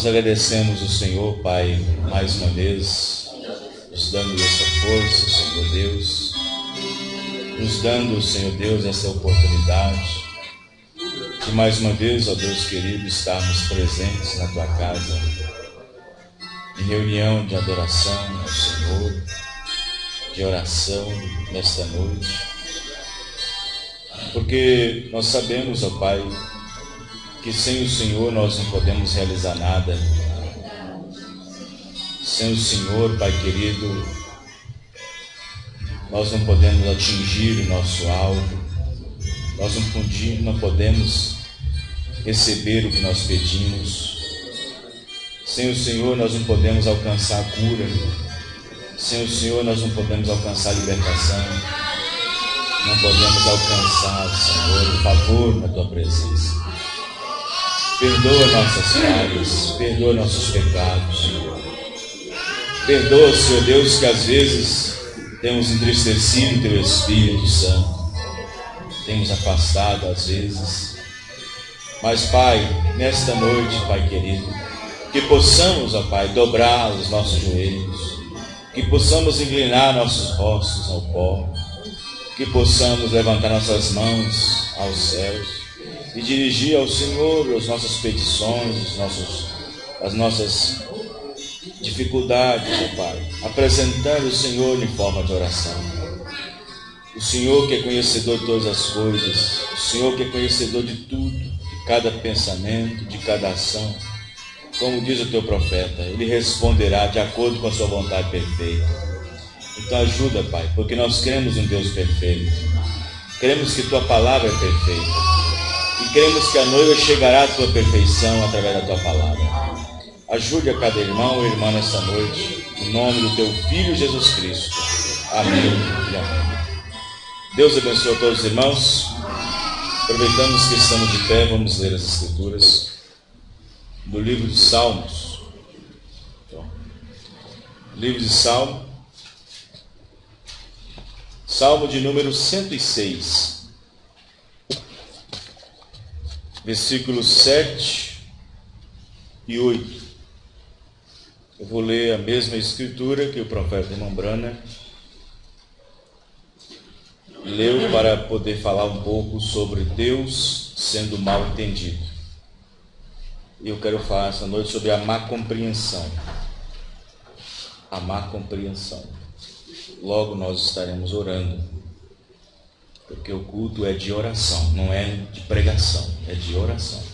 Nós agradecemos o Senhor, Pai, mais uma vez, nos dando essa força, Senhor Deus, nos dando, Senhor Deus, essa oportunidade de mais uma vez, ó Deus querido, estarmos presentes na Tua casa, em reunião de adoração ao Senhor, de oração nesta noite, porque nós sabemos, ó Pai, que sem o Senhor nós não podemos realizar nada. Sem o Senhor, Pai querido, nós não podemos atingir o nosso alvo, nós não podemos receber o que nós pedimos. Sem o Senhor nós não podemos alcançar a cura, sem o Senhor nós não podemos alcançar a libertação, não podemos alcançar, Senhor, o favor na Tua presença. Perdoa nossas falhas, perdoa nossos pecados. Perdoa, Senhor Deus, que às vezes temos entristecido o Teu Espírito Santo, temos afastado às vezes. Mas, Pai, nesta noite, Pai querido, que possamos, ó Pai, dobrar os nossos joelhos, que possamos inclinar nossos rostos ao pó, que possamos levantar nossas mãos aos céus e dirigir ao Senhor as nossas petições, as nossas dificuldades, ó Pai, apresentando o Senhor em forma de oração. O Senhor que é conhecedor de todas as coisas, o Senhor que é conhecedor de tudo, de cada pensamento, de cada ação, como diz o Teu profeta, Ele responderá de acordo com a Sua vontade perfeita. Então ajuda, Pai, porque nós cremos em Deus perfeito, cremos que Tua palavra é perfeita, e cremos que a noiva chegará à Tua perfeição através da Tua palavra. Ajude a cada irmão e irmã nessa noite, em nome do Teu Filho Jesus Cristo. Amém e amém. Deus abençoe a todos os irmãos. Aproveitamos que estamos de pé, vamos ler as Escrituras do livro de Salmos. Livro de Salmo, Salmo de número 106. Versículos 7 e 8. Eu vou ler a mesma escritura que o profeta irmão Brana leu para poder falar um pouco sobre Deus sendo mal entendido. E eu quero falar essa noite sobre a má compreensão. A má compreensão. Logo nós estaremos orando, porque o culto é de oração, não é de pregação, é de oração.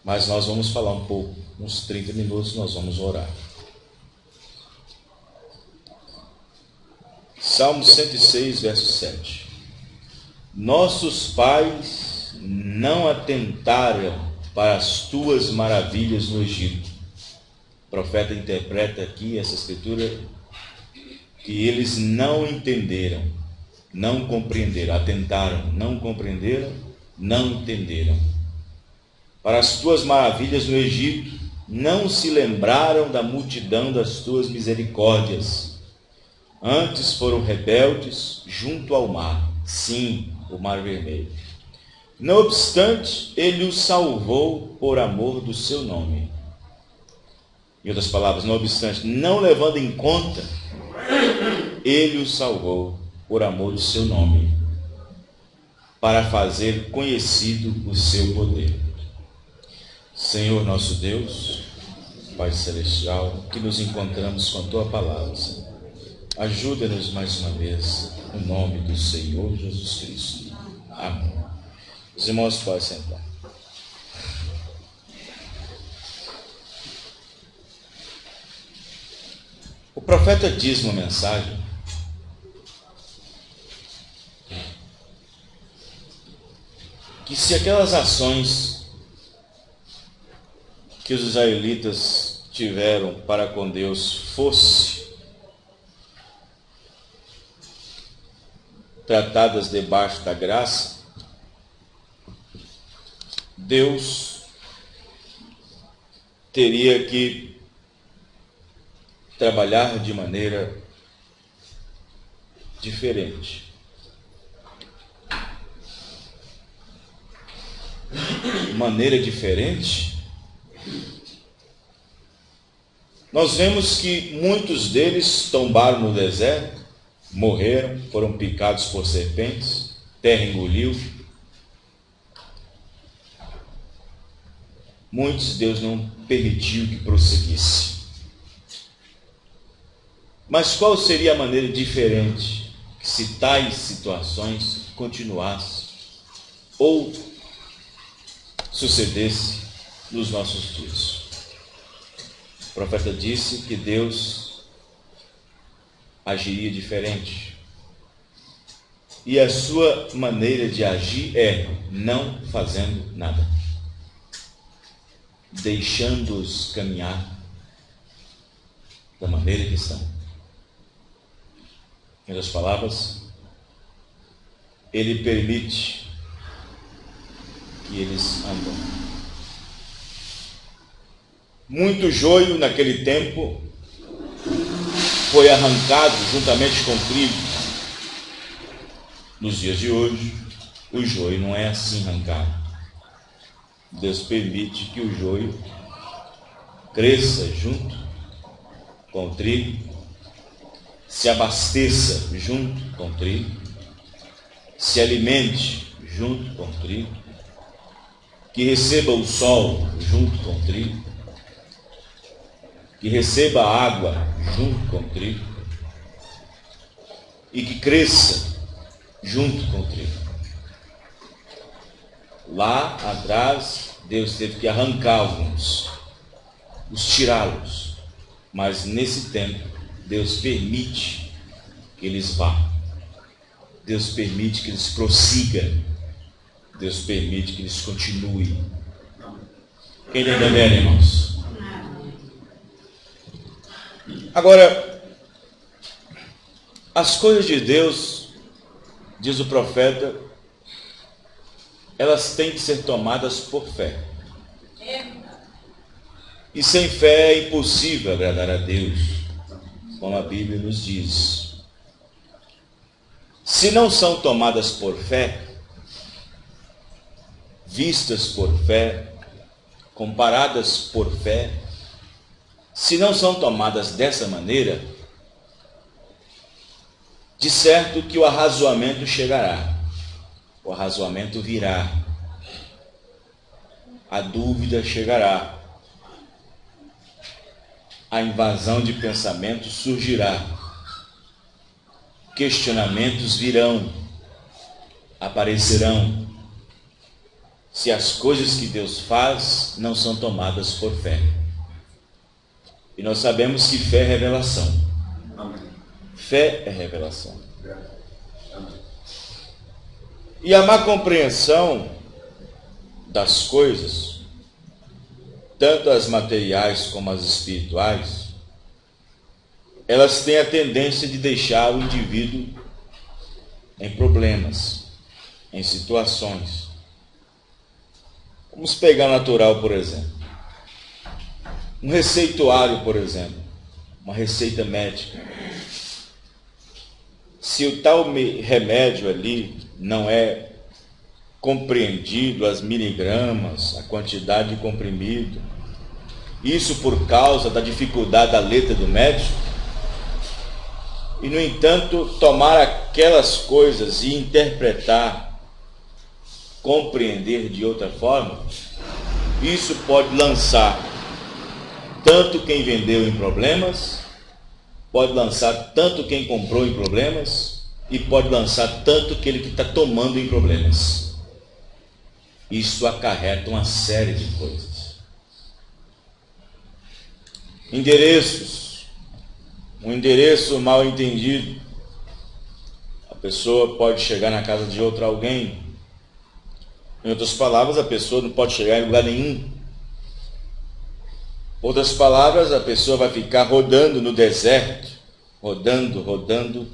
Mas nós vamos falar um pouco, uns 30 minutos nós vamos orar. Salmo 106, verso 7. Nossos pais não atentaram para as Tuas maravilhas no Egito. O profeta interpreta aqui essa escritura que eles não entenderam, não compreenderam, atentaram, não compreenderam, não entenderam. Para as Tuas maravilhas no Egito, não se lembraram da multidão das Tuas misericórdias. Antes foram rebeldes junto ao mar, sim, o mar vermelho. Não obstante, Ele os salvou por amor do Seu nome. Em outras palavras, não obstante, não levando em conta, ele o salvou por amor do seu nome, para fazer conhecido o seu poder. Senhor nosso Deus, Pai Celestial, que nos encontramos com a Tua palavra, Senhor. Ajuda-nos mais uma vez, no nome do Senhor Jesus Cristo. Amém. Os irmãos podem sentar. O profeta diz uma mensagem que se aquelas ações que os israelitas tiveram para com Deus fosse tratadas debaixo da graça, Deus teria que trabalhar de maneira diferente. Maneira diferente? Nós vemos que muitos deles tombaram no deserto, morreram, foram picados por serpentes, terra engoliu. Muitos Deus não permitiu que prosseguisse. Mas qual seria a maneira diferente que se tais situações continuassem ou sucedesse nos nossos dias? O profeta disse que Deus agiria diferente. E a sua maneira de agir é não fazendo nada, deixando-os caminhar da maneira que estão. Em outras palavras, Ele permite que eles andam. Muito joio naquele tempo foi arrancado juntamente com o trigo. Nos dias de hoje, o joio não é assim arrancado. Deus permite que o joio cresça junto com o trigo, se abasteça junto com o trigo, se alimente junto com o trigo, que receba o sol junto com o trigo, que receba a água junto com o trigo e que cresça junto com o trigo. Lá atrás, Deus teve que arrancar alguns, os tirá-los, mas nesse tempo, Deus permite que eles vá. Deus permite que eles prossigam. Deus permite que eles continuem. Quem está entendendo, irmãos? Agora, as coisas de Deus, diz o profeta, elas têm que ser tomadas por fé. E sem fé é impossível agradar a Deus, como a Bíblia nos diz. Se não são tomadas por fé, vistas por fé, comparadas por fé, se não são tomadas dessa maneira, de certo que o arrazoamento chegará, o arrazoamento virá, a dúvida chegará, a invasão de pensamentos surgirá, questionamentos virão, aparecerão, se as coisas que Deus faz não são tomadas por fé. E nós sabemos que fé é revelação. Amém. Fé é revelação. Amém. E a má compreensão das coisas, tanto as materiais como as espirituais, elas têm a tendência de deixar o indivíduo em problemas, em situações. Vamos pegar natural, por exemplo. Um receituário, por exemplo, uma receita médica. Se o tal remédio ali não é compreendido, as miligramas, a quantidade de comprimido, Isso por causa da dificuldade da letra do médico. E, no entanto, tomar aquelas coisas e interpretar, compreender de outra forma, isso pode lançar tanto quem vendeu em problemas, pode lançar tanto quem comprou em problemas, e pode lançar tanto aquele que está tomando em problemas. Isso acarreta uma série de coisas. Endereços. Um endereço mal entendido. A pessoa pode chegar na casa de outro alguém. Em outras palavras, a pessoa não pode chegar em lugar nenhum. Outras palavras, a pessoa vai ficar rodando no deserto, rodando,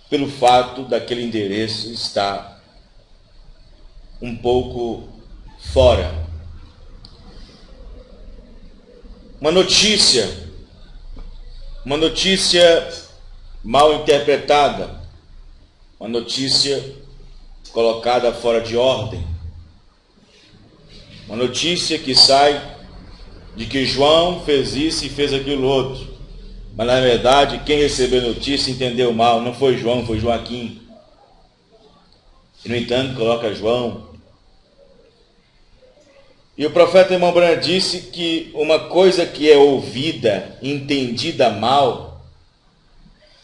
pelo fato daquele endereço estar um pouco fora. Uma notícia mal interpretada, uma notícia colocada fora de ordem, uma notícia que sai de que João fez isso e fez aquilo outro, mas na verdade quem recebeu a notícia entendeu mal, não foi João, foi Joaquim. E no entanto coloca João. E o profeta irmão Branham disse que uma coisa que é ouvida, entendida mal,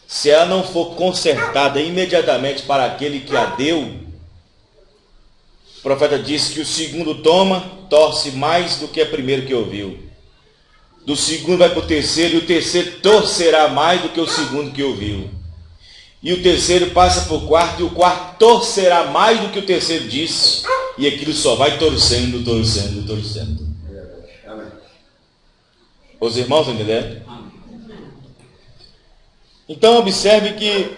se ela não for consertada imediatamente para aquele que a deu, o profeta disse que o segundo torce mais do que o primeiro que ouviu. Do segundo vai para o terceiro, e o terceiro torcerá mais do que o segundo que ouviu. E o terceiro passa para o quarto, e o quarto torcerá mais do que o terceiro disse. E aquilo só vai torcendo. Os irmãos estão entendendo? Então observe que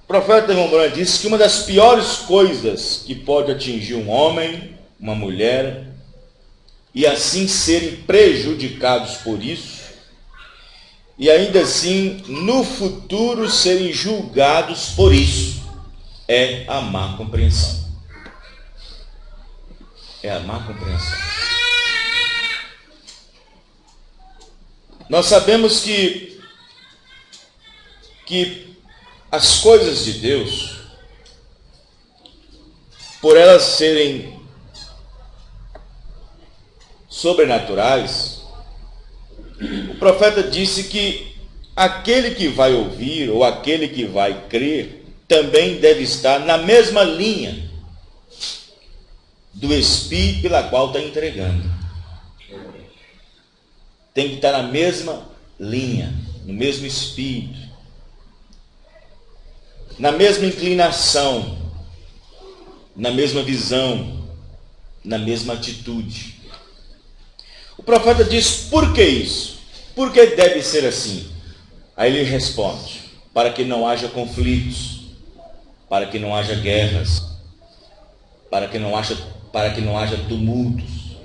o profeta irmão Branham disse que uma das piores coisas que pode atingir um homem, uma mulher, e assim serem prejudicados por isso, e ainda assim no futuro serem julgados por isso, é a má compreensão. É a má compreensão. Nós sabemos que as coisas de Deus, por elas serem sobrenaturais, o profeta disse que aquele que vai ouvir ou aquele que vai crer também deve estar na mesma linha do Espírito pela qual está entregando. Tem que estar na mesma linha, no mesmo Espírito, na mesma inclinação, na mesma visão, na mesma atitude. O profeta diz, por que isso? Por que deve ser assim? Aí ele responde, para que não haja conflitos, para que não haja guerras, para que não haja tumultos,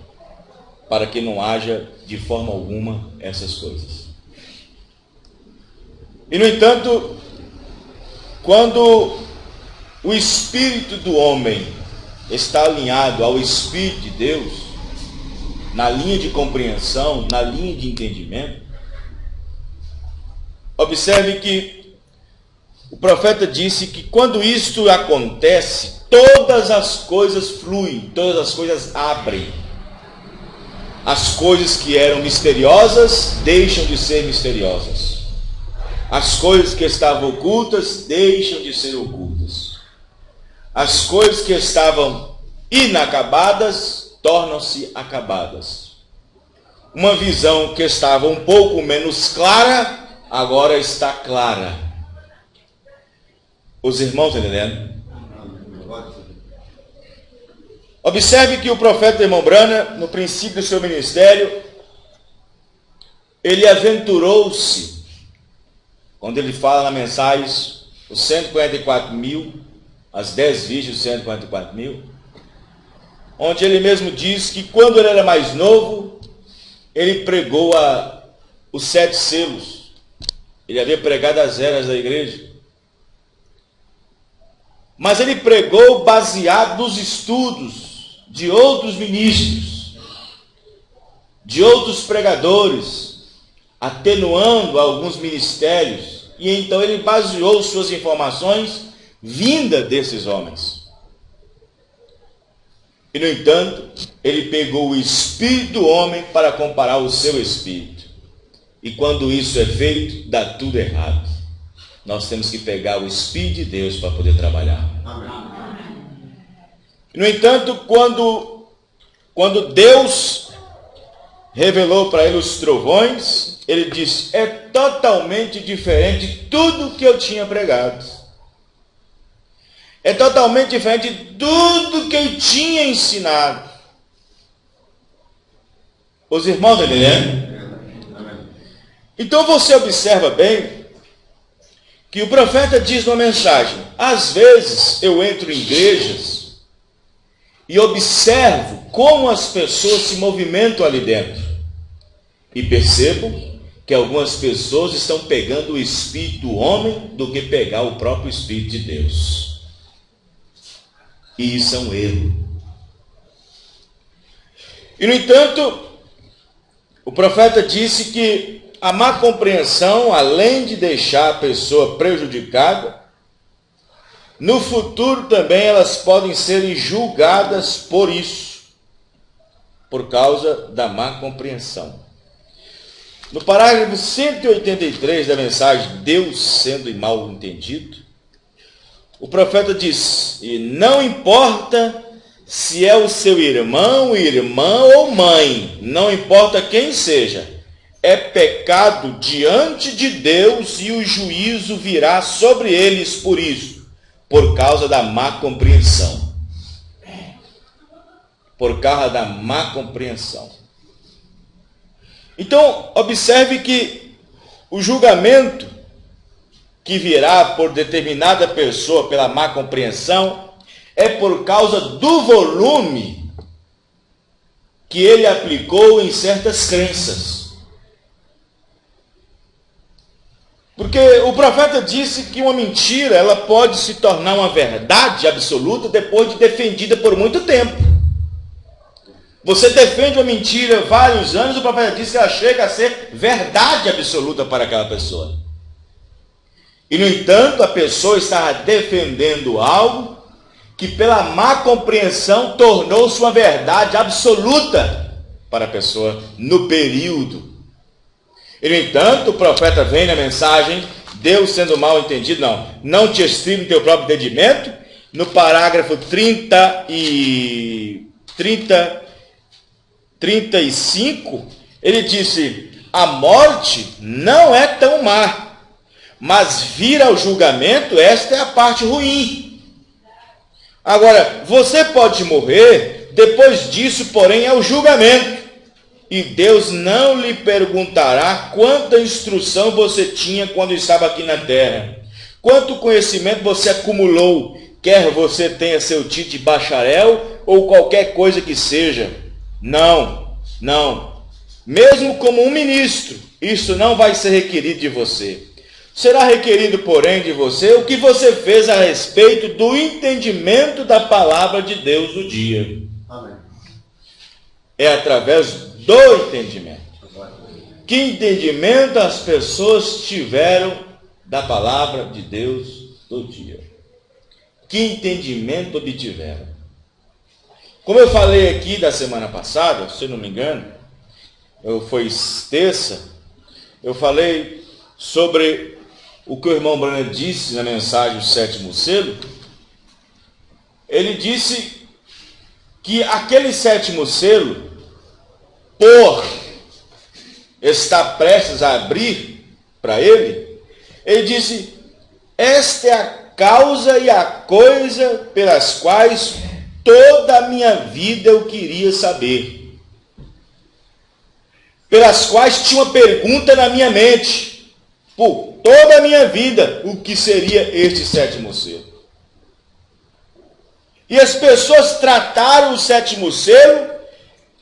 para que não haja de forma alguma essas coisas. E no entanto, quando o espírito do homem está alinhado ao Espírito de Deus, na linha de compreensão, na linha de entendimento, observe que o profeta disse que quando isto acontece, todas as coisas fluem, todas as coisas abrem. As coisas que eram misteriosas deixam de ser misteriosas. As coisas que estavam ocultas deixam de ser ocultas. As coisas que estavam inacabadas tornam-se acabadas. Uma visão que estava um pouco menos clara, agora está clara. Os irmãos estão entendendo? Observe que o profeta irmão Branham, no princípio do seu ministério, ele aventurou-se, quando ele fala na mensagem, os 144 mil, as 10 virgens dos 144 mil, onde ele mesmo diz que quando ele era mais novo, ele pregou os 7 selos. Ele havia pregado as eras da igreja. Mas ele pregou baseado nos estudos de outros ministros. de outros pregadores, atenuando alguns ministérios, e então ele baseou suas informações vinda desses homens. E, no entanto, ele pegou o espírito do homem para comparar o seu espírito. E quando isso é feito, dá tudo errado. Nós temos que pegar o espírito de Deus para poder trabalhar. Amém. No entanto, quando Deus revelou para ele os trovões, ele disse: é totalmente diferente de tudo que eu tinha pregado. É totalmente diferente de tudo que eu tinha ensinado. Os irmãos estão entendendo? Então você observa bem que o profeta diz numa mensagem: às vezes eu entro em igrejas e observo como as pessoas se movimentam ali dentro. E percebo que algumas pessoas estão pegando o espírito do homem do que pegar o próprio espírito de Deus. E isso é um erro. E, no entanto, o profeta disse que a má compreensão, além de deixar a pessoa prejudicada, no futuro também elas podem ser julgadas por isso, por causa da má compreensão. No parágrafo 183 da mensagem Deus sendo mal entendido, o profeta diz: e não importa se é o seu irmão, irmã ou mãe, não importa quem seja, é pecado diante de Deus e o juízo virá sobre eles por isso, por causa da má compreensão. Por causa da má compreensão. Então, observe que o julgamento que virá por determinada pessoa pela má compreensão é por causa do volume que ele aplicou em certas crenças. Porque o profeta disse que uma mentira ela pode se tornar uma verdade absoluta depois de defendida por muito tempo. Você defende uma mentira há vários anos, o profeta disse que ela chega a ser verdade absoluta para aquela pessoa. E, no entanto, a pessoa estava defendendo algo que, pela má compreensão, tornou-se uma verdade absoluta para a pessoa no período. E, no entanto, o profeta vem na mensagem, Deus sendo mal entendido, não te estribe no teu próprio entendimento. No parágrafo 35, ele disse: a morte não é tão má, mas vir ao julgamento, esta é a parte ruim. Agora, você pode morrer, depois disso, porém, é o julgamento. E Deus não lhe perguntará quanta instrução você tinha quando estava aqui na terra, quanto conhecimento você acumulou, quer você tenha seu título de bacharel ou qualquer coisa que seja. Não. Mesmo como um ministro, isso não vai ser requerido de você. Será requerido, porém, de você o que você fez a respeito do entendimento da palavra de Deus no dia. Amém. É através do entendimento. Que entendimento as pessoas tiveram da palavra de Deus no dia? Que entendimento obtiveram? Como eu falei aqui da semana passada, se não me engano, foi terça, eu falei sobre o que o irmão Branham disse na mensagem do sétimo selo. Ele disse que aquele sétimo selo, por estar prestes a abrir para ele disse: esta é a causa e a coisa pelas quais toda a minha vida eu queria saber, pelas quais tinha uma pergunta na minha mente, por toda a minha vida, o que seria este sétimo selo? E as pessoas trataram o sétimo selo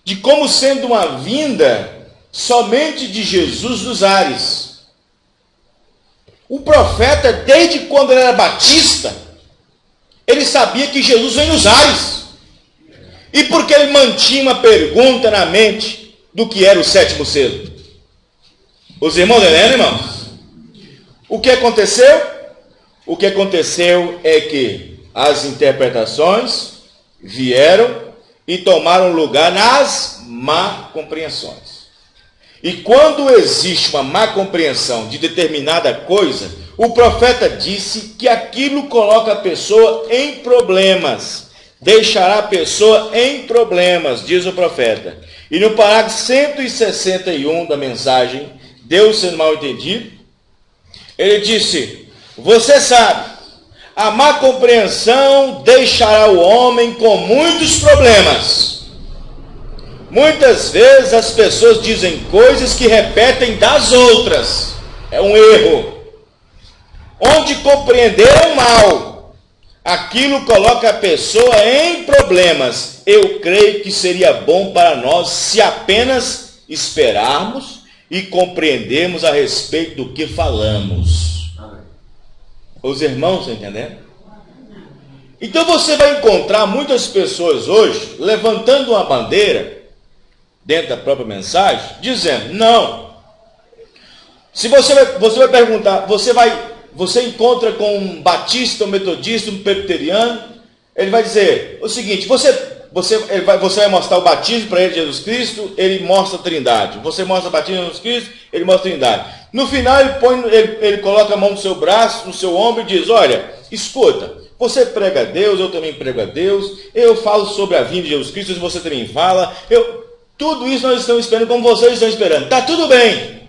de como sendo uma vinda somente de Jesus dos ares. O profeta, desde quando ele era batista, ele sabia que Jesus vem nos ares. E porque ele mantinha uma pergunta na mente, do que era o sétimo selo. Os irmãos entendem, irmãos? O que aconteceu? O que aconteceu é que as interpretações vieram e tomaram lugar nas má compreensões. E quando existe uma má compreensão de determinada coisa, o profeta disse que aquilo coloca a pessoa em problemas, deixará a pessoa em problemas, diz o profeta. E no parágrafo 161 da mensagem, Deus sendo mal entendido, ele disse: você sabe, a má compreensão deixará o homem com muitos problemas. Muitas vezes as pessoas dizem coisas que repetem das outras. É um erro. Onde compreenderam mal, aquilo coloca a pessoa em problemas. Eu creio que seria bom para nós se apenas esperarmos e compreendermos a respeito do que falamos. Os irmãos estão entendendo? Então você vai encontrar muitas pessoas hoje levantando uma bandeira dentro da própria mensagem, dizendo: não. Se você vai perguntar, você encontra com um batista, um metodista, um presbiteriano, ele vai dizer o seguinte: você vai mostrar o batismo para ele de Jesus Cristo, ele mostra a Trindade. Você mostra o batismo de Jesus Cristo, ele mostra a Trindade. No final ele coloca a mão no seu braço, no seu ombro e diz: olha, escuta, você prega a Deus, eu também prego a Deus, eu falo sobre a vinda de Jesus Cristo, você também fala, tudo isso nós estamos esperando como vocês estão esperando. Está tudo bem.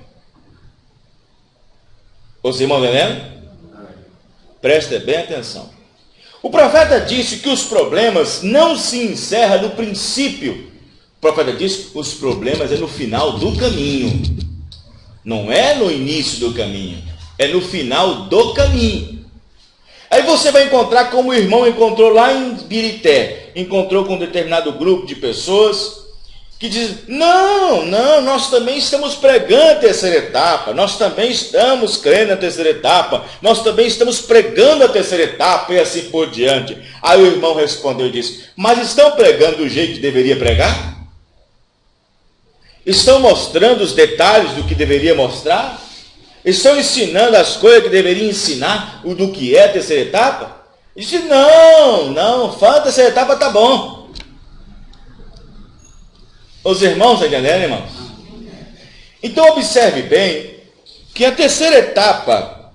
Os irmãos entendendo? Prestem bem atenção. O profeta disse que os problemas não se encerram no princípio. O profeta disse que os problemas é no final do caminho. Não é no início do caminho. É no final do caminho. Aí você vai encontrar como o irmão encontrou lá em Birité. Encontrou com um determinado grupo de pessoas que diz: não, nós também estamos pregando a terceira etapa, nós também estamos crendo na terceira etapa, nós também estamos pregando a terceira etapa, e assim por diante. Aí o irmão respondeu e disse: mas estão pregando do jeito que deveria pregar? Estão mostrando os detalhes do que deveria mostrar? Estão ensinando as coisas que deveria ensinar, o do que é a terceira etapa? Ele disse: não, fala a terceira etapa, tá bom. Os irmãos estão entendendo, irmãos? Então observe bem que a terceira etapa,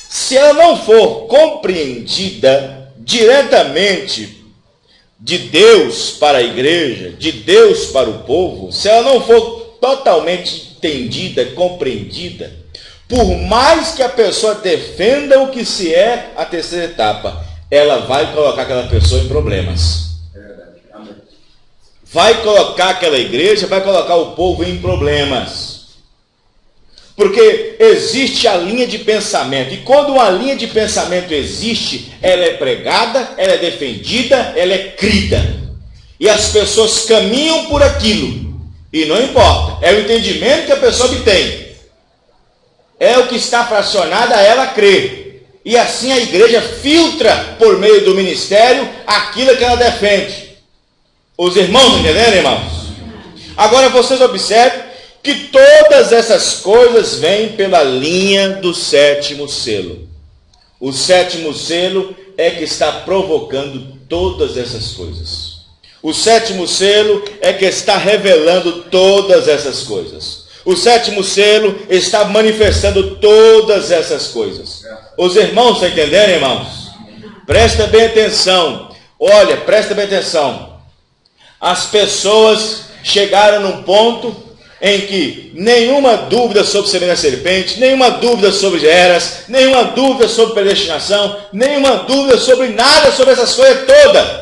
se ela não for compreendida diretamente de Deus para a igreja, de Deus para o povo, se ela não for totalmente entendida, compreendida, por mais que a pessoa defenda o que se é a terceira etapa, ela vai colocar aquela pessoa em problemas. Vai colocar aquela igreja, vai colocar o povo em problemas. Porque existe a linha de pensamento. E quando uma linha de pensamento existe, ela é pregada, ela é defendida, ela é crida. E as pessoas caminham por aquilo. E não importa, é o entendimento que a pessoa obtém. É o que está fracionado a ela crer. E assim a igreja filtra por meio do ministério aquilo que ela defende. Os irmãos entenderam, irmãos? Agora vocês observem que todas essas coisas vêm pela linha do sétimo selo. O sétimo selo é que está provocando todas essas coisas. O sétimo selo é que está revelando todas essas coisas. O sétimo selo está manifestando todas essas coisas. Os irmãos estão entendendo, irmãos? Presta bem atenção. Olha, presta bem atenção. As pessoas chegaram num ponto em que nenhuma dúvida sobre semente da serpente, nenhuma dúvida sobre eras, nenhuma dúvida sobre predestinação, nenhuma dúvida sobre nada, sobre essas coisas todas.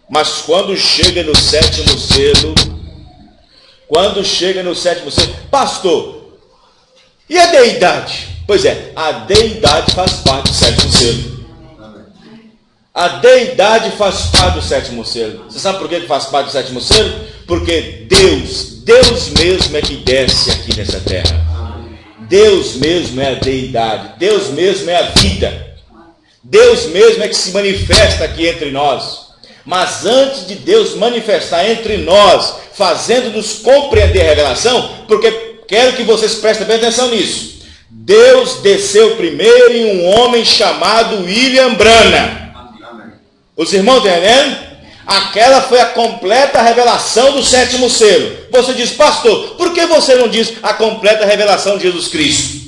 Mas quando chega no sétimo selo, pastor, e a deidade? Pois é, a deidade faz parte do sétimo selo. A deidade faz parte do sétimo selo. Você sabe por que faz parte do sétimo selo? Porque Deus mesmo é que desce aqui nessa terra. Deus mesmo é a deidade. Deus mesmo é a vida. Deus mesmo é que se manifesta aqui entre nós. Mas antes de Deus manifestar entre nós, fazendo-nos compreender a revelação, porque quero que vocês prestem bem atenção nisso. Deus desceu primeiro em um homem chamado William Branham. Os irmãos estão entendendo? Aquela foi a completa revelação do sétimo selo. Você diz, pastor, por que você não diz a completa revelação de Jesus Cristo?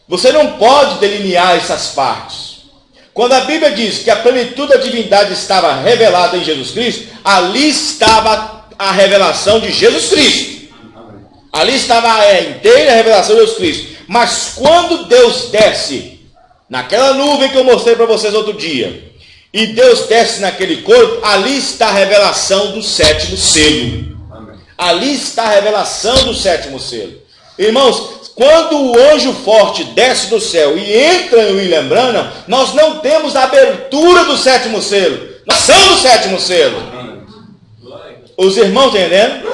Você não pode delinear essas partes. Quando a Bíblia diz que a plenitude da divindade estava revelada em Jesus Cristo, ali estava a revelação de Jesus Cristo. Ali estava a inteira revelação de Jesus Cristo. Mas quando Deus desce naquela nuvem que eu mostrei para vocês outro dia, e Deus desce naquele corpo, ali está a revelação do sétimo selo. Ali está a revelação do sétimo selo. Irmãos, quando o anjo forte desce do céu e entra em William Branham, nós não temos a abertura do sétimo selo. Nós somos do sétimo selo. Os irmãos entendendo?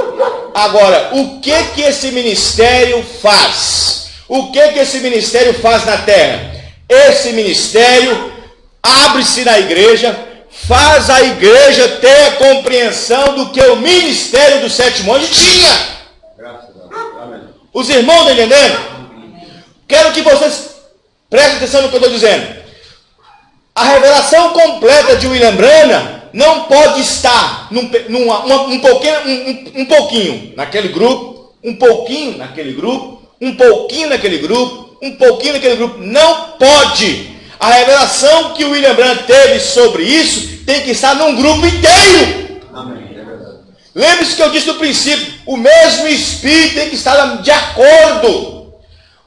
Agora, o que esse ministério faz? O que esse ministério faz na terra? Esse ministério abre-se na igreja, faz a igreja ter a compreensão do que o ministério do sétimo anjo tinha. Os irmãos estão entendendo? Quero que vocês prestem atenção no que eu estou dizendo. A revelação completa de William Branham não pode estar um pouquinho naquele grupo, um pouquinho naquele grupo, um pouquinho naquele grupo, um pouquinho naquele grupo. Não pode. A revelação que o William Branham teve sobre isso tem que estar num grupo inteiro. Amém. Lembre-se que eu disse no princípio, o mesmo Espírito tem que estar de acordo.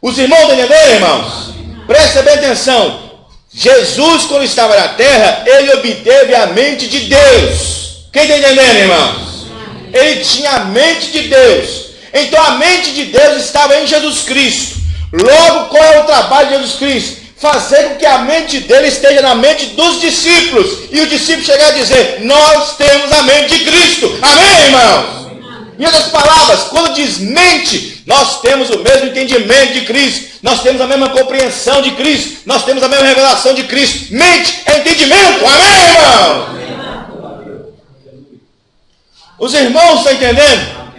Os irmãos estão entendendo, irmãos? Prestem bem atenção. Jesus, quando estava na terra, ele obteve a mente de Deus. Quem está entendendo, irmãos? Ele tinha a mente de Deus. Então a mente de Deus estava em Jesus Cristo. Logo, qual é o trabalho de Jesus Cristo? Fazer com que a mente dele esteja na mente dos discípulos. E o discípulo chegar a dizer, nós temos a mente de Cristo. Amém, irmãos? Em outras palavras, quando diz mente, nós temos o mesmo entendimento de Cristo. Nós temos a mesma compreensão de Cristo. Nós temos a mesma revelação de Cristo. Mente é entendimento. Amém, irmãos? Os irmãos estão entendendo?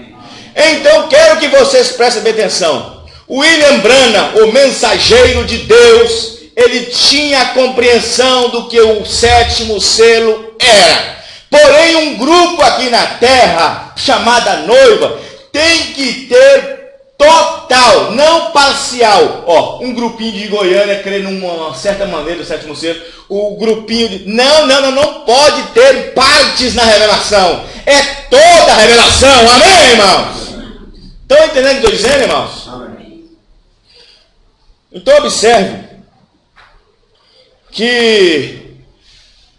Então, quero que vocês prestem bem atenção. William Branham, o mensageiro de Deus, ele tinha a compreensão do que o sétimo selo era. Porém, um grupo aqui na terra, chamada noiva, tem que ter total, não parcial. Um grupinho de Goiânia crê numa certa maneira do sétimo selo. O grupinho de... Não pode ter partes na revelação. É toda a revelação. Amém, irmãos? Estão entendendo o que estou dizendo, irmãos? Amém. Então observe que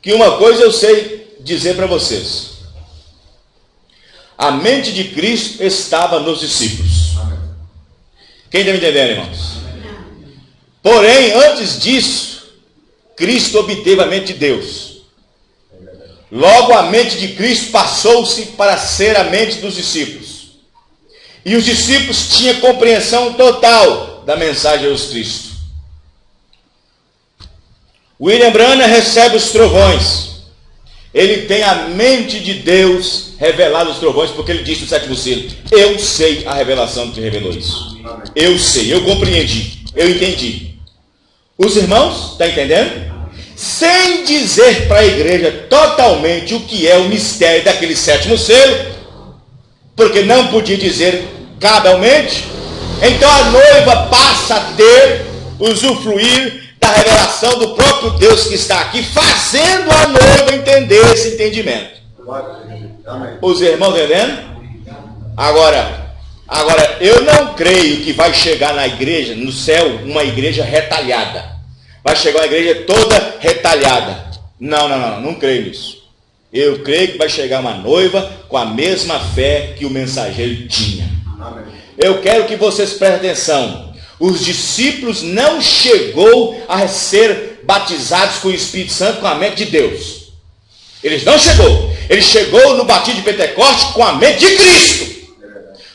uma coisa eu sei dizer para vocês. A mente de Cristo estava nos discípulos. Amém. Quem está me entendendo, irmãos? Porém, antes disso, Cristo obteve a mente de Deus. Logo a mente de Cristo passou-se para ser a mente dos discípulos. E os discípulos tinham compreensão total da mensagem de Jesus Cristo. William Branham recebe os trovões. Ele tem a mente de Deus revelada os trovões, porque ele disse no sétimo selo, eu sei a revelação que revelou isso. Eu sei, eu compreendi, eu entendi. Os irmãos, está entendendo? Sem dizer para a igreja totalmente o que é o mistério daquele sétimo selo, porque não podia dizer cabalmente, então a noiva passa a ter, usufruir da revelação do próprio Deus que está aqui, fazendo a noiva entender esse entendimento. Os irmãos entendendo? Agora, eu não creio que vai chegar na igreja, no céu, uma igreja retalhada. Vai chegar uma igreja toda retalhada. Não creio nisso. Eu creio que vai chegar uma noiva com a mesma fé que o mensageiro tinha. Eu quero que vocês prestem atenção. Os discípulos não chegou a ser batizados com o Espírito Santo com a mente de Deus. Eles não chegou. Ele chegou no batismo de Pentecostes com a mente de Cristo.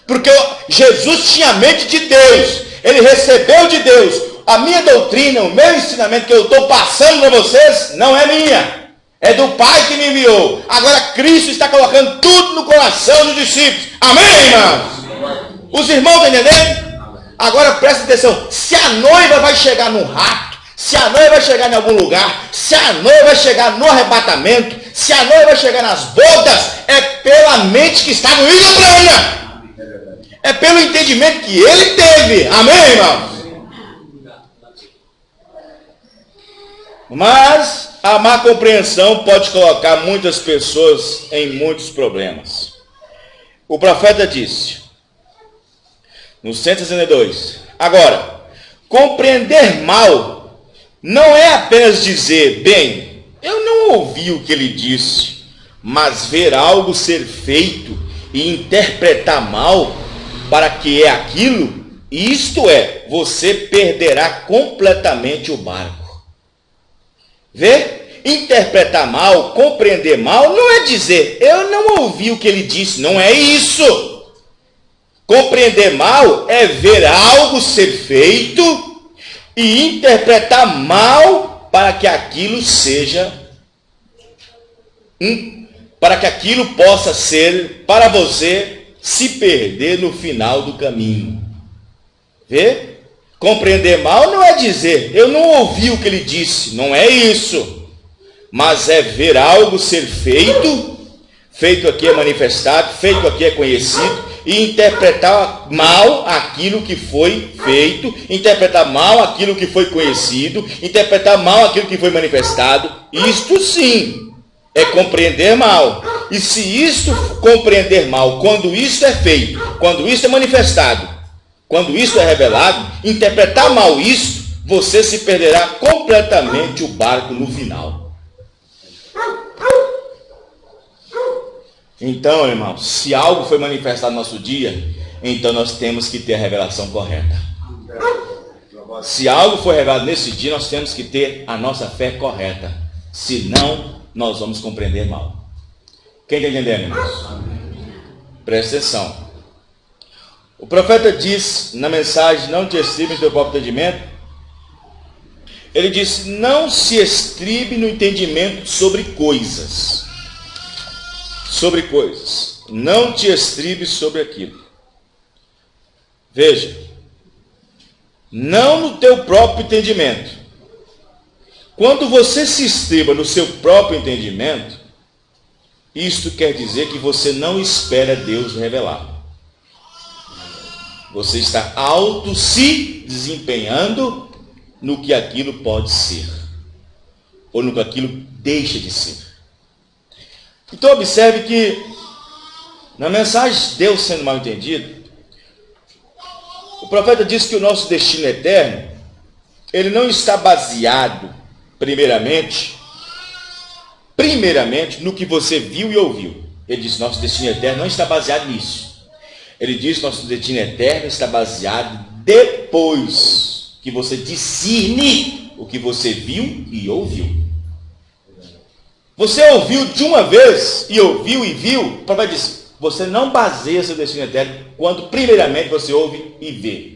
Porque Jesus tinha a mente de Deus. Ele recebeu de Deus a minha doutrina, o meu ensinamento que eu estou passando para vocês, não é minha. É do Pai que me enviou. Agora Cristo está colocando tudo no coração dos discípulos. Amém, irmãos? Os irmãos estão entendendo? Agora presta atenção. Se a noiva vai chegar no rapto, se a noiva vai chegar em algum lugar, se a noiva vai chegar no arrebatamento, se a noiva vai chegar nas bodas, é pela mente que está no William Branham. É pelo entendimento que ele teve. Amém, irmãos? Mas a má compreensão pode colocar muitas pessoas em muitos problemas. O profeta disse, no 162, agora, compreender mal não é apenas dizer, bem, eu não ouvi o que ele disse, mas ver algo ser feito e interpretar mal para que é aquilo, isto é, você perderá completamente o barco. Vê? Interpretar mal, compreender mal, não é dizer, eu não ouvi o que ele disse, não é isso. Compreender mal é ver algo ser feito e interpretar mal para que aquilo seja, para que aquilo possa ser, para você se perder no final do caminho. Vê? Compreender mal não é dizer, eu não ouvi o que ele disse, não é isso. Mas é ver algo ser feito, feito aqui é manifestado, feito aqui é conhecido, e interpretar mal aquilo que foi feito, interpretar mal aquilo que foi conhecido, interpretar mal aquilo que foi manifestado. Isto sim é compreender mal. E se isto compreender mal, quando isto é feito, quando isto é manifestado, quando isto é revelado, interpretar mal isto, você se perderá completamente o barco no final. Então, irmãos, se algo foi manifestado no nosso dia, então nós temos que ter a revelação correta. Se algo foi revelado nesse dia, nós temos que ter a nossa fé correta. Senão, nós vamos compreender mal. Quem está entendendo, irmãos? Presta atenção. O profeta diz na mensagem, não te estribe no teu próprio entendimento. Ele disse, não se estribe no entendimento sobre coisas. Sobre coisas. Não te estribe sobre aquilo. Veja. Não no teu próprio entendimento. Quando você se estriba no seu próprio entendimento, isto quer dizer que você não espera Deus revelar. Você está se desempenhando no que aquilo pode ser. Ou no que aquilo deixa de ser. Então observe que na mensagem Deus sendo mal entendido, o profeta diz que o nosso destino eterno, ele não está baseado primeiramente no que você viu e ouviu. Ele diz, nosso destino eterno não está baseado nisso. Ele diz, nosso destino eterno está baseado depois que você discerne o que você viu e ouviu. Você ouviu de uma vez e ouviu e viu, o profeta diz, você não baseia seu destino eterno quando primeiramente você ouve e vê.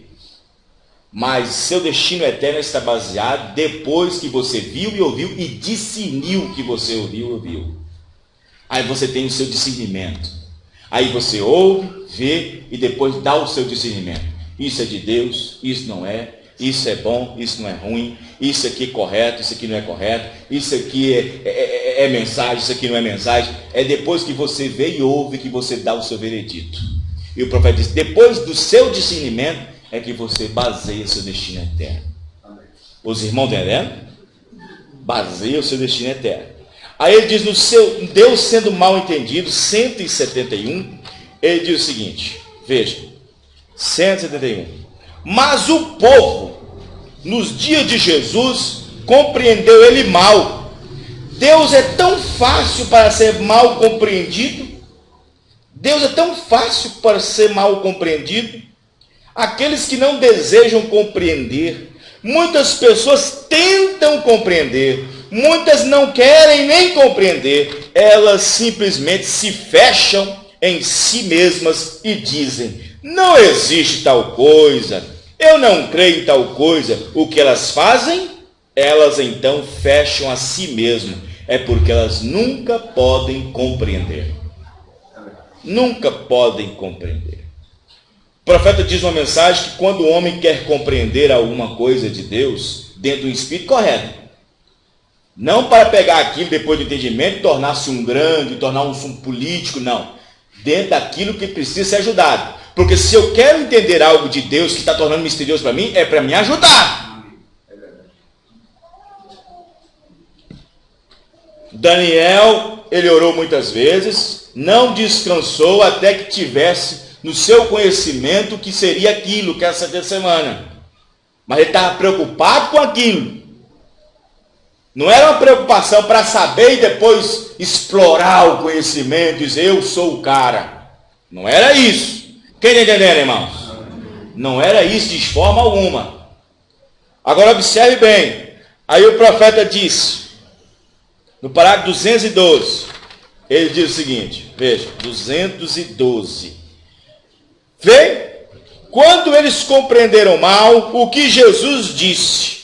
Mas seu destino eterno está baseado depois que você viu e ouviu e discerniu o que você ouviu e ouviu. Aí você tem o seu discernimento. Aí você ouve, vê e depois dá o seu discernimento. Isso é de Deus, isso não é. Isso é bom, isso não é ruim, isso aqui é correto, isso aqui não é correto, isso aqui é mensagem, isso aqui não é mensagem. É depois que você vê e ouve que você dá o seu veredito. E o profeta diz, depois do seu discernimento é que você baseia o seu destino eterno. Os irmãos entendendo? Baseia o seu destino eterno. Aí ele diz, no seu Deus sendo mal entendido, 171, ele diz o seguinte, veja, 171. Mas o povo, nos dias de Jesus, compreendeu ele mal. Deus é tão fácil para ser mal compreendido. Deus é tão fácil para ser mal compreendido. Aqueles que não desejam compreender, muitas pessoas tentam compreender, muitas não querem nem compreender, elas simplesmente se fecham em si mesmas e dizem, não existe tal coisa, eu não creio em tal coisa, o que elas fazem? Elas então fecham a si mesmas. É porque elas nunca podem compreender. Nunca podem compreender. O profeta diz uma mensagem que quando o homem quer compreender alguma coisa de Deus, dentro do espírito correto, não para pegar aquilo depois do entendimento, tornar-se um grande, tornar-se um político, não. Dentro daquilo que precisa ser ajudado. Porque se eu quero entender algo de Deus que está tornando misterioso para mim, é para me ajudar. Daniel, ele orou muitas vezes, não descansou até que tivesse no seu conhecimento o que seria aquilo, que é essa semana. Mas ele estava preocupado com aquilo. Não era uma preocupação para saber e depois explorar o conhecimento, dizer eu sou o cara. Não era isso. Quem está entendendo, irmãos? Não era isso de forma alguma. Agora observe bem. Aí o profeta disse, no parágrafo 212, ele diz o seguinte, veja, 212. Vê, quando eles compreenderam mal o que Jesus disse.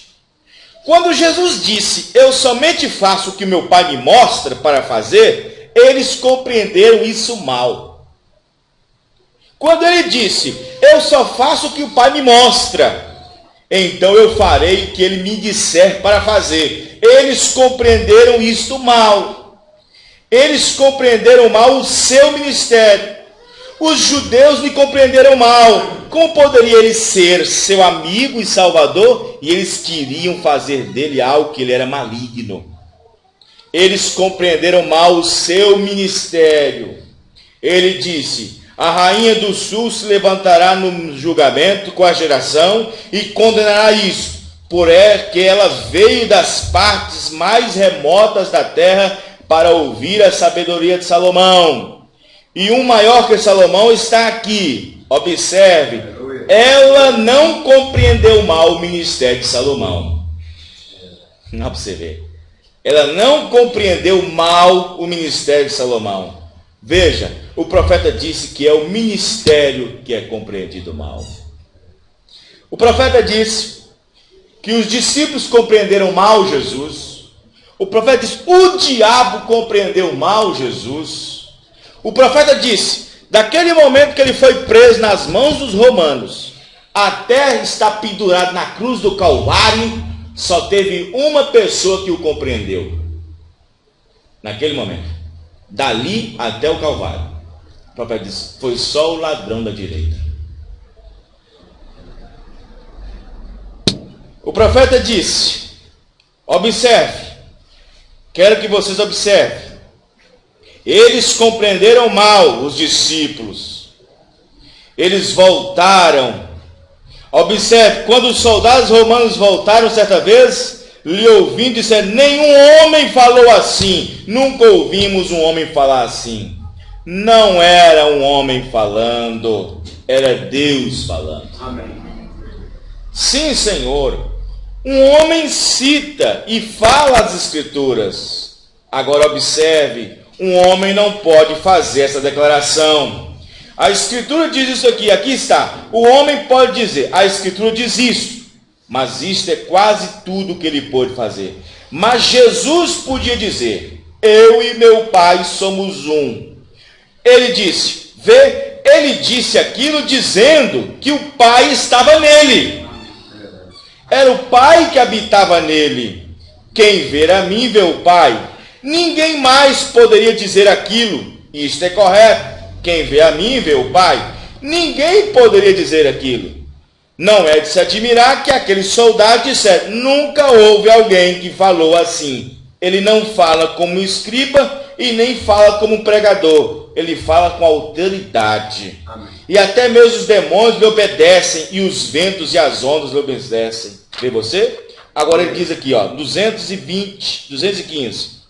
Quando Jesus disse, eu somente faço o que meu Pai me mostra para fazer, eles compreenderam isso mal. Quando ele disse, eu só faço o que o Pai me mostra, então eu farei o que ele me disser para fazer. Eles compreenderam isto mal. Eles compreenderam mal o seu ministério. Os judeus me compreenderam mal. Como poderia ele ser seu amigo e salvador? E eles queriam fazer dele algo que ele era maligno. Eles compreenderam mal o seu ministério. Ele disse, a rainha do sul se levantará no julgamento com a geração e condenará isso, porque ela veio das partes mais remotas da terra para ouvir a sabedoria de Salomão. E um maior que Salomão está aqui. Observe, ela não compreendeu mal o ministério de Salomão. Não para você ver. Ela não compreendeu mal o ministério de Salomão. Veja, o profeta disse que é o ministério que é compreendido mal. O profeta disse que os discípulos compreenderam mal Jesus. O profeta disse, o diabo compreendeu mal Jesus. O profeta disse, daquele momento que ele foi preso nas mãos dos romanos, até estar pendurado na cruz do Calvário, só teve uma pessoa que o compreendeu. Naquele momento. Dali até o Calvário. O profeta disse, foi só o ladrão da direita. O profeta disse, observe, quero que vocês observem. Eles compreenderam mal os discípulos. Eles voltaram. Observe, quando os soldados romanos voltaram certa vez, lhe ouvindo, disseram, nenhum homem falou assim. Nunca ouvimos um homem falar assim. Não era um homem falando, era Deus falando. Amém. Sim, Senhor. Um homem cita e fala as Escrituras. Agora observe, um homem não pode fazer essa declaração. A Escritura diz isso aqui, aqui está. O homem pode dizer, a Escritura diz isso, mas isto é quase tudo que ele pôde fazer. Mas Jesus podia dizer, eu e meu Pai somos um. Ele disse, vê, ele disse aquilo dizendo que o Pai estava nele. Era o Pai que habitava nele. Quem ver a mim vê o Pai. Ninguém mais poderia dizer aquilo. Isto é correto. Quem vê a mim vê o Pai. Ninguém poderia dizer aquilo. Não é de se admirar que aqueles soldados disseram, nunca houve alguém que falou assim. Ele não fala como escriba e nem fala como pregador. Ele fala com autoridade. Amém. E até mesmo os demônios lhe obedecem e os ventos e as ondas lhe obedecem. Vê você? Agora ele diz aqui, ó, 215.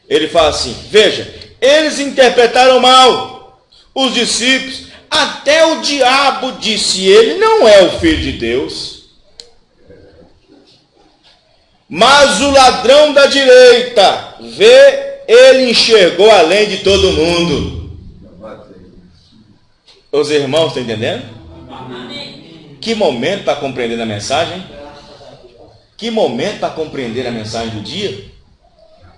Ele fala assim, veja, eles interpretaram mal os discípulos, até o diabo disse, ele não é o Filho de Deus. Mas o ladrão da direita, vê, ele enxergou além de todo mundo. Os irmãos, estão entendendo? Que momento para compreender a mensagem? Que momento para compreender a mensagem do dia?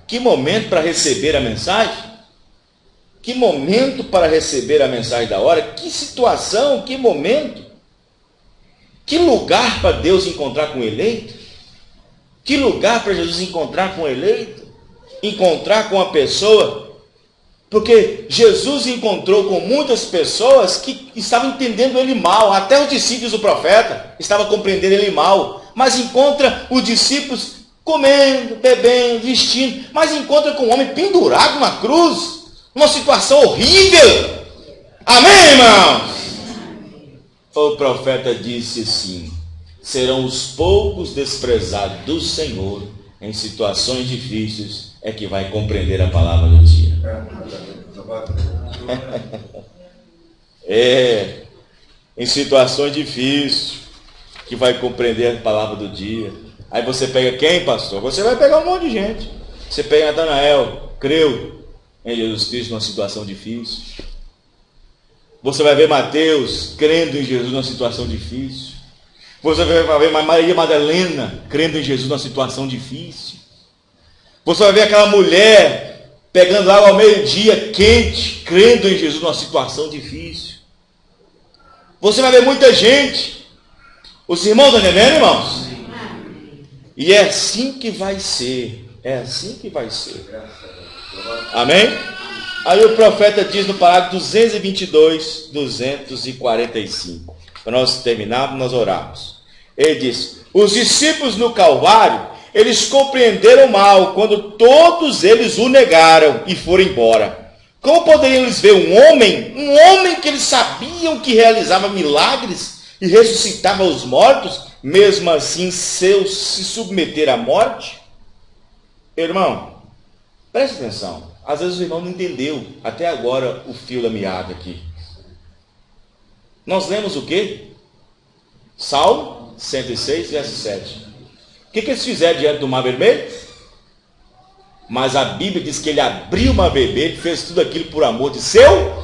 Que momento para receber a mensagem? Que momento para receber a mensagem da hora? Que situação, que momento? Que lugar para Deus encontrar com o eleito? Que lugar para Jesus encontrar com o eleito? Encontrar com a pessoa? Porque Jesus encontrou com muitas pessoas que estavam entendendo ele mal. Até os discípulos do profeta estavam compreendendo ele mal. Mas encontra os discípulos comendo, bebendo, vestindo. Mas encontra com um homem pendurado numa cruz. Uma situação horrível. Amém, irmãos? O profeta disse assim: serão os poucos desprezados do Senhor em situações difíceis é que vai compreender a palavra do dia. Em situações difíceis que vai compreender a palavra do dia. Aí você pega quem, pastor? Você vai pegar um monte de gente. Você pega Natanael, creu em Jesus Cristo numa situação difícil. Você vai ver Mateus crendo em Jesus numa situação difícil. Você vai ver Maria Madalena crendo em Jesus numa situação difícil. Você vai ver aquela mulher pegando água ao meio-dia quente, crendo em Jesus numa situação difícil. Você vai ver muita gente. Os irmãos estão entendendo, irmãos? E é assim que vai ser. É assim que vai ser. Amém? Aí o profeta diz no parágrafo 222, 245. Para nós terminarmos, nós orarmos. Ele diz: os discípulos no Calvário, eles compreenderam mal quando todos eles o negaram e foram embora. Como poderiam eles ver um homem que eles sabiam que realizava milagres e ressuscitava os mortos, mesmo assim se submeter à morte? Irmão, preste atenção. Às vezes o irmão não entendeu até agora o fio da meada aqui. Nós lemos o quê? Salmo 106, verso 7. O que eles fizeram diante do mar vermelho? Mas a Bíblia diz que ele abriu o mar vermelho e fez tudo aquilo por amor de seu.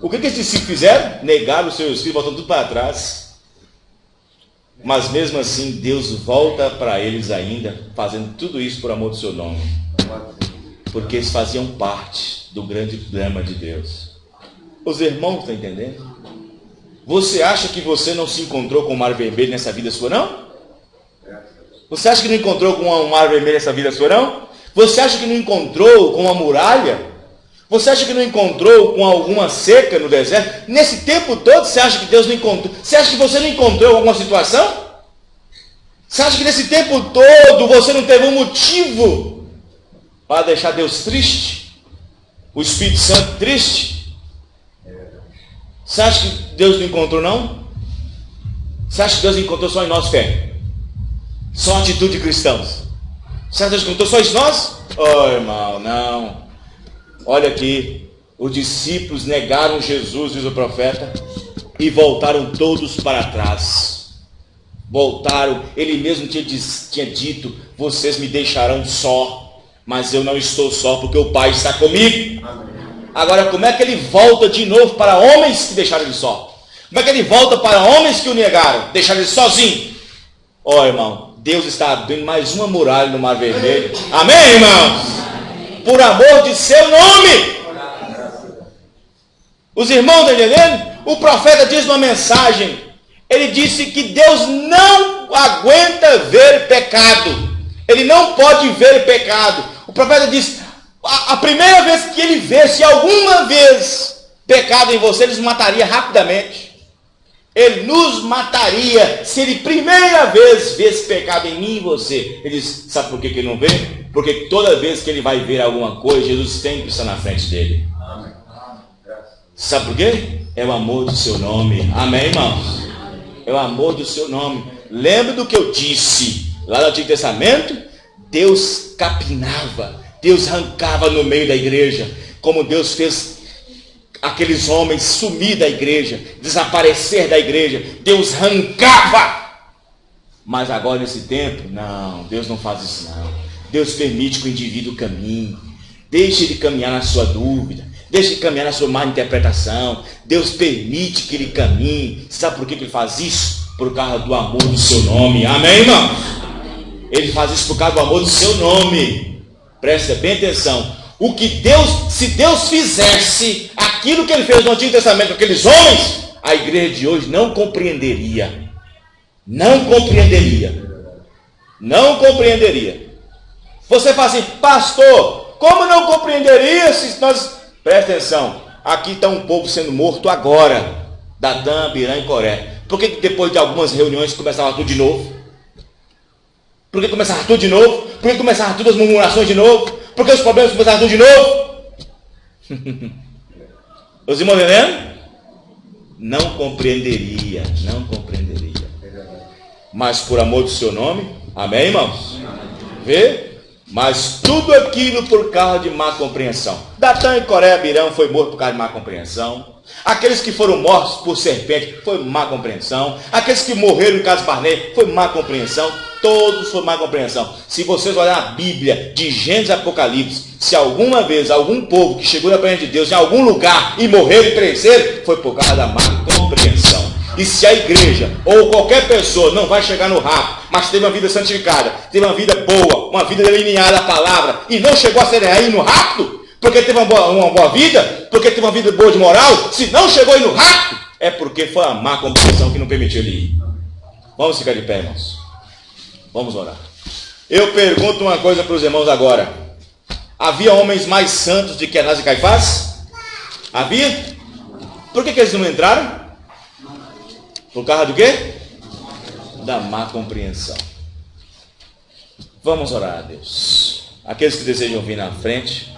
O que esses discípulos fizeram? Negaram os seus filhos, voltando tudo para trás. Mas mesmo assim, Deus volta para eles ainda, fazendo tudo isso por amor do seu nome. Porque eles faziam parte do grande drama de Deus. Os irmãos estão entendendo? Você acha que você não se encontrou com o mar vermelho nessa vida sua, não? Você acha que não encontrou com um mar vermelho nessa vida sua, não? Você acha que não encontrou com uma muralha? Você acha que não encontrou com alguma seca no deserto? Nesse tempo todo, você acha que Deus não encontrou? Você acha que você não encontrou alguma situação? Você acha que nesse tempo todo você não teve um motivo para deixar Deus triste? O Espírito Santo triste? Você acha que Deus não encontrou, não? Você acha que Deus encontrou só em nós, fé? Só atitude de cristãos? Você acha que Deus encontrou só em nós? Oh, irmão, não. Olha aqui, os discípulos negaram Jesus, diz o profeta, e voltaram todos para trás. Voltaram, ele mesmo tinha dito: vocês me deixarão só, mas eu não estou só, porque o Pai está comigo. Agora, como é que ele volta de novo para homens que deixaram ele só? Como é que ele volta para homens que o negaram, deixaram ele sozinho? Ó, irmão, Deus está abrindo mais uma muralha no Mar Vermelho. Amém, irmãos? Por amor de seu nome. Os irmãos estão entendendo? O profeta diz numa mensagem, ele disse que Deus não aguenta ver pecado. Ele não pode ver pecado. O profeta disse: a primeira vez que ele vê, se alguma vez pecado em você, ele nos mataria rapidamente. Ele nos mataria se ele primeira vez vê pecado em mim e você. Ele diz: sabe por que ele não vê? Porque toda vez que ele vai ver alguma coisa, Jesus sempre está na frente dele. Amém. Sabe por quê? É o amor do seu nome. Amém, irmãos? É o amor do seu nome. Lembra do que eu disse lá no Antigo Testamento? Deus capinava, Deus arrancava no meio da igreja, como Deus fez aqueles homens sumir da igreja, desaparecer da igreja. Deus arrancava. Mas agora nesse tempo, não, Deus não faz isso não. Deus permite que o indivíduo caminhe. Deixe ele caminhar na sua dúvida, deixe ele caminhar na sua má interpretação. Deus permite que ele caminhe. Sabe por que ele faz isso? por causa do amor do seu nome. Amém, irmão? Ele faz isso por causa do amor do seu nome. Presta bem atenção. O que Deus, se Deus fizesse aquilo que ele fez no Antigo Testamento com aqueles homens, a igreja de hoje não compreenderia. Não compreenderia. Não compreenderia. Você fala assim, pastor, como não compreenderia se nós... Presta atenção, aqui está um povo sendo morto agora, Datã, Abirã e Coré. Por que depois de algumas reuniões começava tudo de novo? Por que começava tudo de novo? Por que começava todas as murmurações de novo? Por que os problemas começavam tudo de novo? Os irmãos entendendo? Não compreenderia, não compreenderia. Mas por amor do seu nome, amém, irmãos? Vê? Mas tudo aquilo por causa de má compreensão. Datã e Coré, Abirão foi morto por causa de má compreensão. Aqueles que foram mortos por serpente foi má compreensão. Aqueles que morreram em Cades Barnea foi má compreensão. Todos foi má compreensão. Se vocês olharem a Bíblia de Gênesis e Apocalipse, se alguma vez algum povo que chegou na presença de Deus em algum lugar e morreu e pereceram, foi por causa da má compreensão. E se a igreja ou qualquer pessoa não vai chegar no rapto, mas teve uma vida santificada, teve uma vida boa, uma vida delineada à palavra, e não chegou a ser aí no rapto, porque teve uma boa vida, porque teve uma vida boa de moral, se não chegou aí no rapto, é porque foi a má compreensão que não permitiu ele ir. Vamos ficar de pé, irmãos. Vamos orar. Eu pergunto uma coisa para os irmãos agora. Havia homens mais santos de que Anás e Caifás? Havia? Por que eles não entraram? Por causa do quê? Da má compreensão. Vamos orar a Deus. Aqueles que desejam vir na frente,